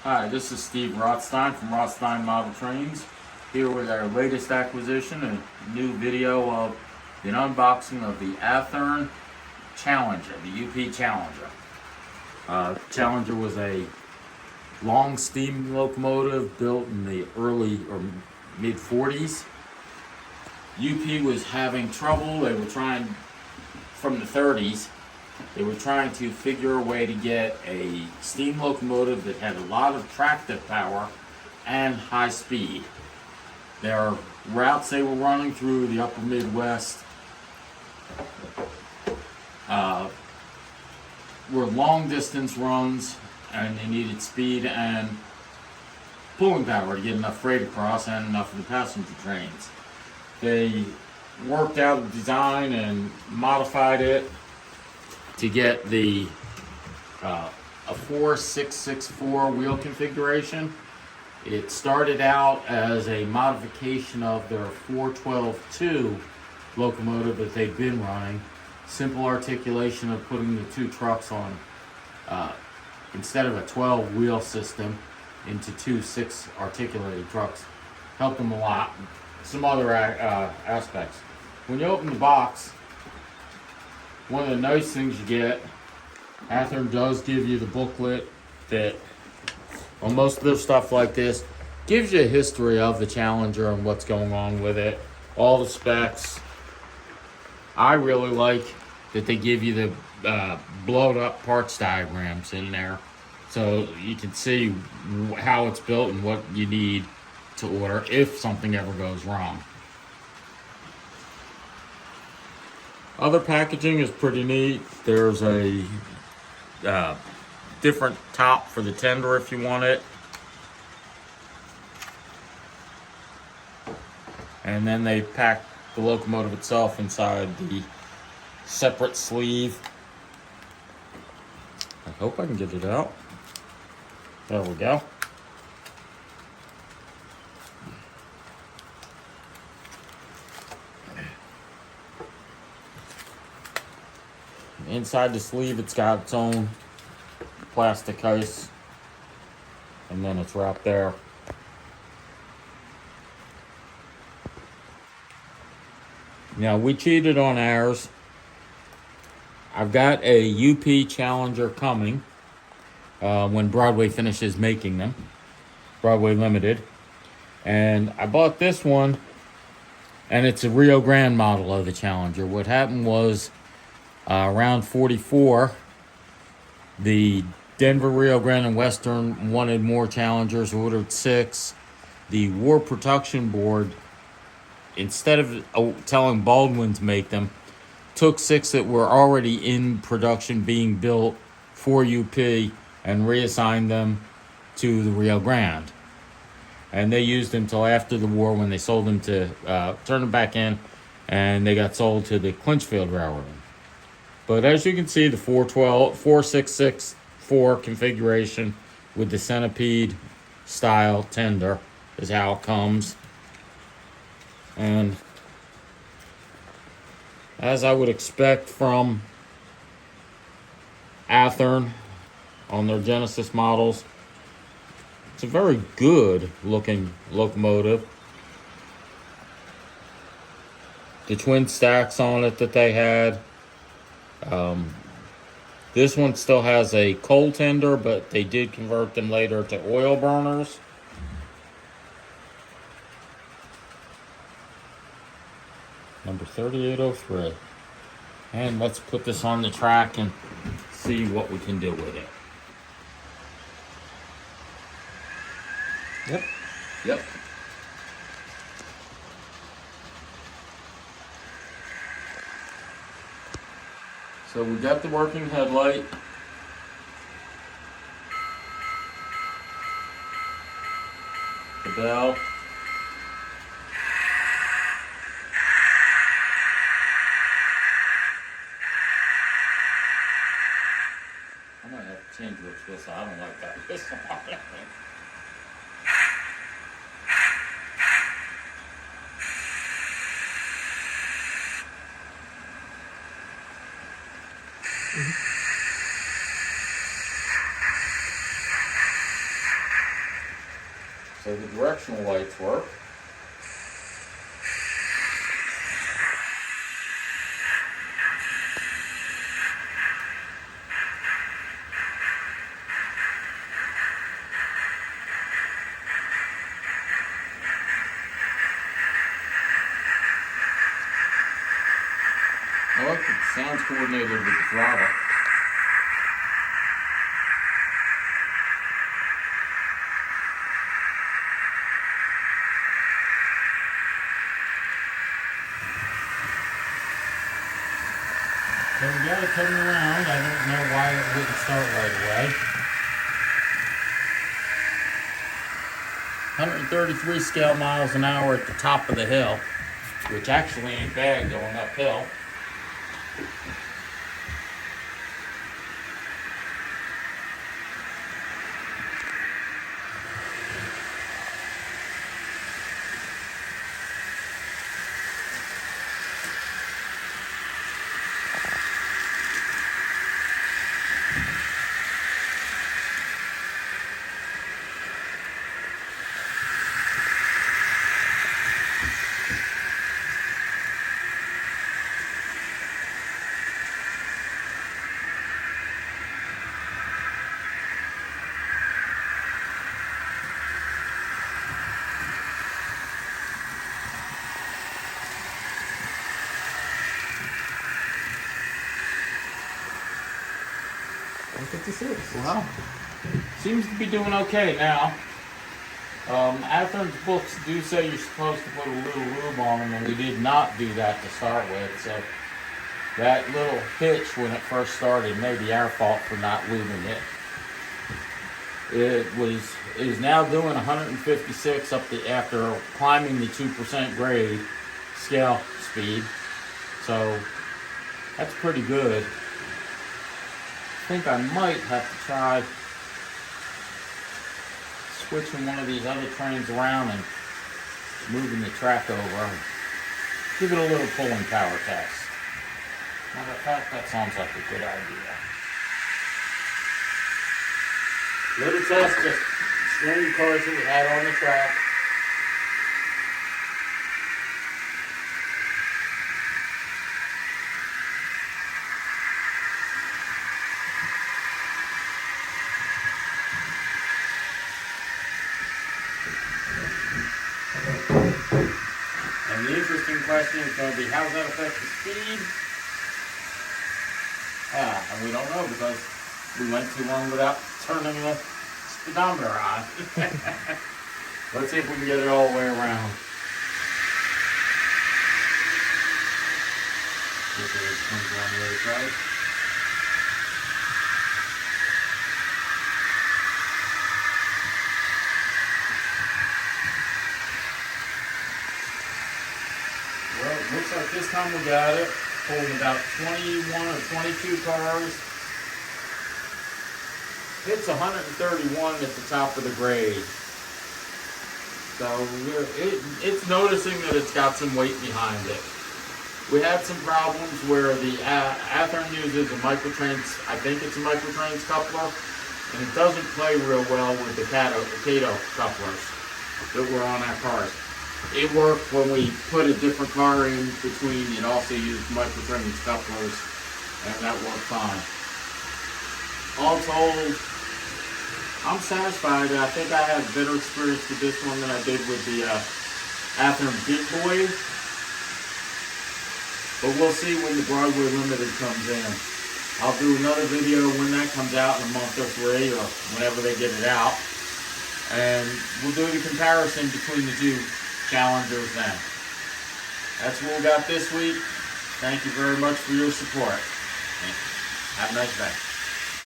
Hi, this is Steve Rothstein from Rothstein Model Trains, here with our latest acquisition, a new video of an unboxing of the Athearn Challenger, the UP Challenger. Challenger was a long steam locomotive built in the early or mid 40s. UP was having trouble. They were trying, from the 30s, they were trying to figure a way to get a steam locomotive that had a lot of tractive power and high speed. Their routes they were running through the upper Midwest were long distance runs, and they needed speed and pulling power to get enough freight across and enough of the passenger trains. They worked out a design and modified it to get the a 4664 wheel configuration. It started out as a modification of their 412-2 locomotive that they'd been running. Simple articulation of putting the two trucks on, instead of a 12 wheel system, into two 6 articulated trucks. Helped them a lot. Some other aspects. When you open the box, one of the nice things you get, Athearn does give you the booklet that, on most of their stuff like this, gives you a history of the Challenger and what's going on with it, all the specs. I really like that they give you the blown up parts diagrams in there, so you can see how it's built and what you need to order if something ever goes wrong. Other packaging is pretty neat. There's a different top for the tender if you want it. And then they pack the locomotive itself inside the separate sleeve. I hope I can get it out. There we go. Inside the sleeve, it's got its own plastic case, and then it's wrapped there. Now, we cheated on ours. I've got a UP Challenger coming when Broadway finishes making them, Broadway Limited. And I bought this one, and it's a Rio Grande model of the Challenger. What happened was, around 44, the Denver, Rio Grande, and Western wanted more Challengers, ordered 6. The War Production Board, instead of telling Baldwin to make them, took 6 that were already in production being built for UP and reassigned them to the Rio Grande. And they used them till after the war, when they sold them to, turned them back in, and they got sold to the Clinchfield Railroad. But as you can see, the 4664 configuration with the centipede style tender is how it comes. And as I would expect from Athearn on their Genesis models, it's a very good looking locomotive. The twin stacks on it that they had. This one still has a coal tender, but they did convert them later to oil burners. Number 3803. And let's put this on the track and see what we can do with it. Yep. So we got the working headlight. The bell. I might have to change which whistle. I don't like that whistle. So the directional lights work. I like that the sound's coordinated with the throttle. So we got it coming around. I don't know why it wouldn't start right away. 133 scale miles an hour at the top of the hill, which actually ain't bad going uphill. Well, seems to be doing okay now. Athearn's books do say you're supposed to put a little lube on them, and we did not do that to start with. So that little hitch when it first started may be our fault for not lubing it. It is now doing 156 up the after climbing the 2% grade scale speed. So that's pretty good. I think I might have to try switching one of these other trains around and moving the track over. Give it a little pulling power test. Matter of fact, that sounds like a good idea. Little test, just string cars that we had on the track. And the interesting question is going to be, how does that affect the speed? And we don't know because we went too long without turning the speedometer on. Let's see if we can get it all the way around. This is comes around the other side. Well, it looks like this time we got it. Pulling about 21 or 22 cars. Hits 131 at the top of the grade. So it's noticing that it's got some weight behind it. We had some problems where the Athearn uses a microtrains, I think it's a microtrains coupler, and it doesn't play real well with the Cato couplers that were on our cars. It worked when we put a different car in between. It also used microtrains couplers, and that worked fine. All told, I'm satisfied. I think I had a better experience with this one than I did with the Athearn Big Boy. But we'll see when the Broadway Limited comes in. I'll do another video when that comes out in a month or 3 or whenever they get it out. And we'll do the comparison between the two Challengers then. That's what we got this week. Thank you very much for your support. Have a nice day.